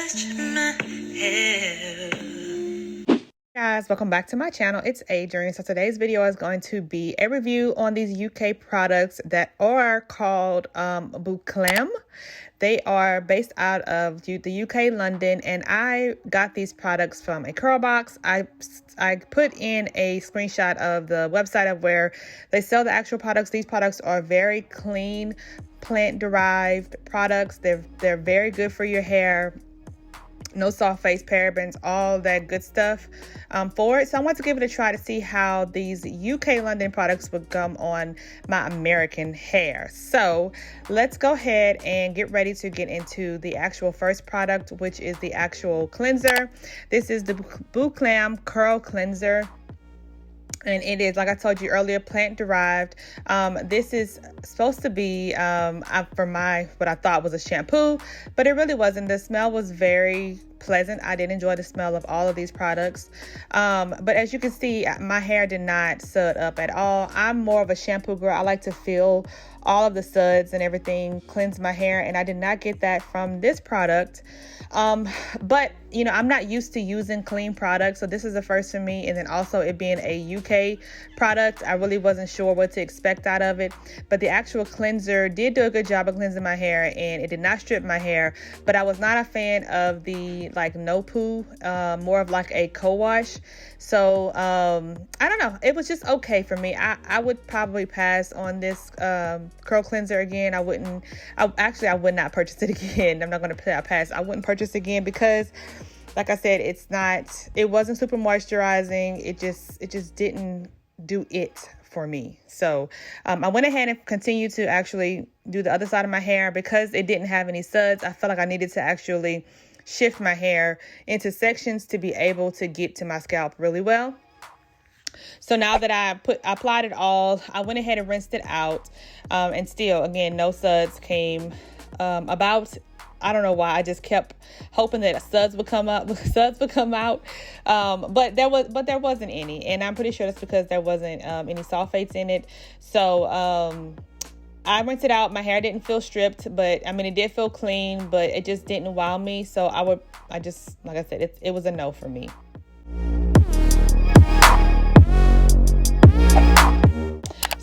touch my hair. Guys, welcome back to my channel. It's Adrianne. So today's video is going to be a review on these UK products that are called Boucleme. They are based out of the UK, London, and I got these products from a curl box. I put in a screenshot of the website of where they sell the actual products. These products are very clean, plant-derived products. They're very good for your hair. No sulfates, parabens, all that good stuff for it. So I want to give it a try to see how these UK London products would come on my American hair. So let's go ahead and get ready to get into the actual first product, which is the actual cleanser. This is the Boucleme Curl Cleanser. And it is, like I told you earlier, plant derived. This is supposed to be for what I thought was a shampoo, but it really wasn't. The smell was very pleasant. I did enjoy the smell of all of these products. But as you can see, my hair did not sud up at all. I'm more of a shampoo girl. I like to feel all of the suds and everything, cleanse my hair, and I did not get that from this product. But you know, I'm not used to using clean products, so this is the first for me. And then also it being a UK product, I really wasn't sure what to expect out of it. But the actual cleanser did do a good job of cleansing my hair, and it did not strip my hair. But I was not a fan of the no poo, more of like a co-wash. So I don't know, it was just okay for me. I would probably pass on this curl cleanser again. I would not purchase it again. I'm not going to say I pass. I wouldn't purchase it again because, like I said, it wasn't super moisturizing. It just didn't do it for me. So I went ahead and continued to actually do the other side of my hair because it didn't have any suds. I felt like I needed to actually shift my hair into sections to be able to get to my scalp really well. So now that I applied it all, I went ahead and rinsed it out, and still, again, no suds came about. I don't know why. I just kept hoping that suds would come out, but there wasn't any, and I'm pretty sure that's because there wasn't any sulfates in it. So I rinsed it out. My hair didn't feel stripped, but I mean, it did feel clean, but it just didn't wow me. So like I said, it was a no for me.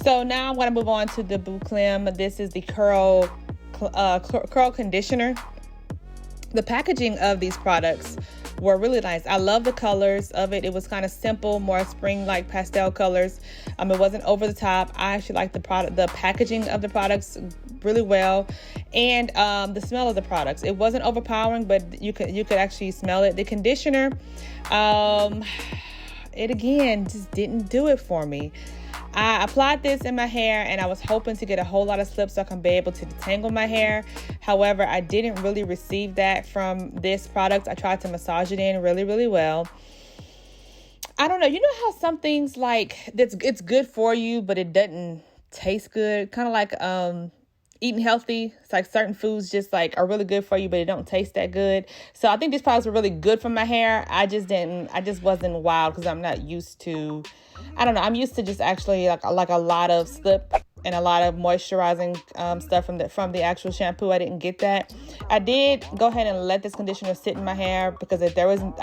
So now I'm going to move on to the Boucleme. This is the curl conditioner. The packaging of these products were really nice. I love the colors of it. It was kind of simple, more spring-like pastel colors. It wasn't over the top. I actually liked the packaging of the products really well, and the smell of the products. It wasn't overpowering, but you could actually smell it. The conditioner, it again just didn't do it for me. I applied this in my hair, and I was hoping to get a whole lot of slip so I can be able to detangle my hair. However, I didn't really receive that from this product. I tried to massage it in really, really well. I don't know. You know how some things it's good for you, but it doesn't taste good? Kind of like eating healthy. It's like certain foods just are really good for you, but it don't taste that good. So I think these products were really good for my hair. I just wasn't wild because I'm not used to, I don't know. I'm used to just actually like a lot of slip and a lot of moisturizing stuff from the actual shampoo. I didn't get that. I did go ahead and let this conditioner sit in my hair because I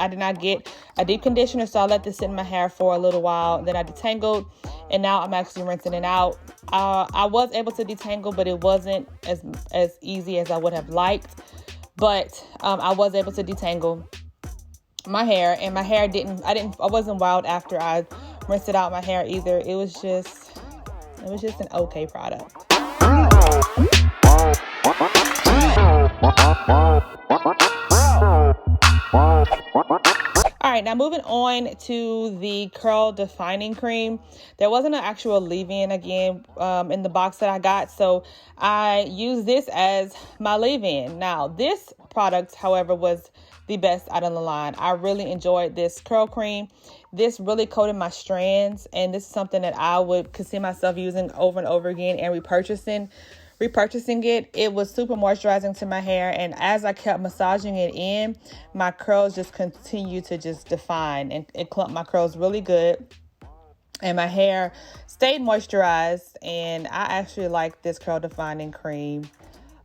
did not get a deep conditioner, so I let this sit in my hair for a little while. Then I detangled, and now I'm actually rinsing it out. I was able to detangle, but it wasn't as easy as I would have liked. But I was able to detangle my hair, and my hair I wasn't wild after I rinsed it out my hair either. It was just an okay product. All right, now moving on to the curl defining cream. There wasn't an actual leave-in again in the box that I got, so I used this as my leave-in. Now, this product, however, was the best out of the line. I really enjoyed this curl cream. This really coated my strands, and this is something that I could see myself using over and over again and repurchasing it. It was super moisturizing to my hair, and as I kept massaging it in, my curls just continued to just define, and it clumped my curls really good, and my hair stayed moisturized. And I actually like this curl defining cream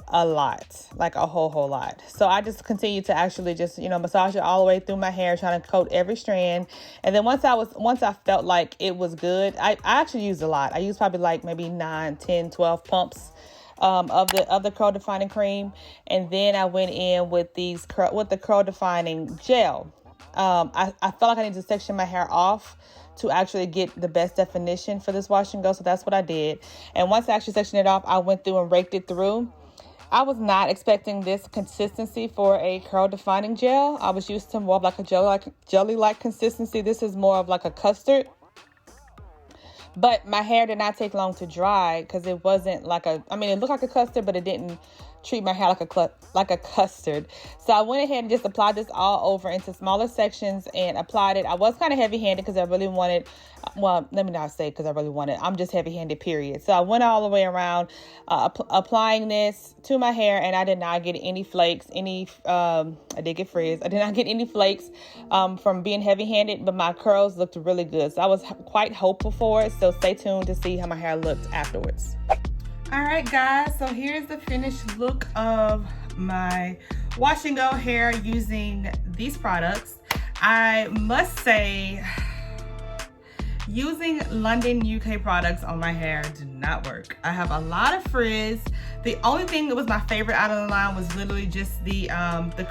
a lot, like a whole lot. So I just continued to actually just, you know, massage it all the way through my hair, trying to coat every strand. And then once I felt like it was good, I actually used a lot. I used probably like maybe 9, 10, 12 pumps of the curl defining cream. And then I went in with the curl defining gel. I felt like I needed to section my hair off to actually get the best definition for this wash and go. So that's what I did. And once I actually sectioned it off, I went through and raked it through. I was not expecting this consistency for a curl defining gel. I was used to more of like a jelly-like consistency. This is more of like a custard. But my hair did not take long to dry because it wasn't like it looked like a custard, but it didn't treat my hair like a custard. So I went ahead and just applied this all over into smaller sections and applied it. I was kind of heavy-handed because I really wanted, well, let me not say because I really wanted, I'm just heavy-handed, period. So I went all the way around applying this to my hair, and I did not get any flakes, I did get frizz. I did not get any flakes from being heavy-handed, but my curls looked really good. So I was quite hopeful for it. So stay tuned to see how my hair looked afterwards. All right, guys, so here's the finished look of my wash and go hair using these products. I must say, using London, UK products on my hair did not work. I have a lot of frizz. The only thing that was my favorite out of the line was literally just the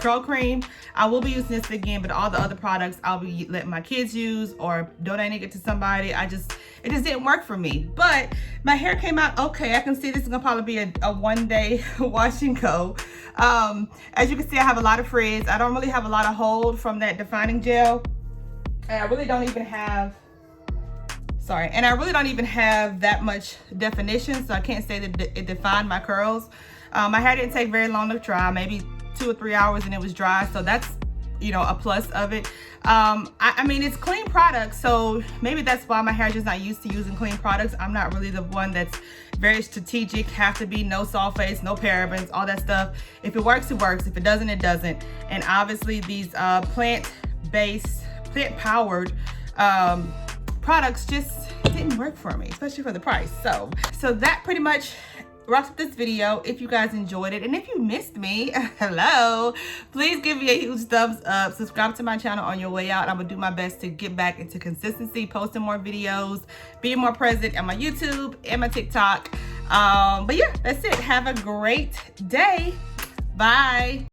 curl cream. I will be using this again, but all the other products I'll be letting my kids use or donating it to somebody. It just didn't work for me. But my hair came out okay. I can see this is gonna probably be a one-day wash and go. As you can see, I have a lot of frizz. I don't really have a lot of hold from that defining gel. And I really don't even have that much definition, so I can't say that it defined my curls. My hair didn't take very long to dry, maybe 2 or 3 hours, and it was dry, so that's, you know, a plus of it. I mean, it's clean products, so maybe that's why my hair is just not used to using clean products. I'm not really the one that's very strategic, have to be no sulfates, no parabens, all that stuff. If it works, it works. If it doesn't, it doesn't. And obviously these plant-based, plant-powered products just didn't work for me, especially for the price. So that pretty much wraps up this video. If you guys enjoyed it, and if you missed me, hello, please give me a huge thumbs up, subscribe to my channel on your way out. I'm gonna do my best to get back into consistency, posting more videos, being more present on my YouTube and my TikTok. But yeah, that's it. Have a great day. Bye.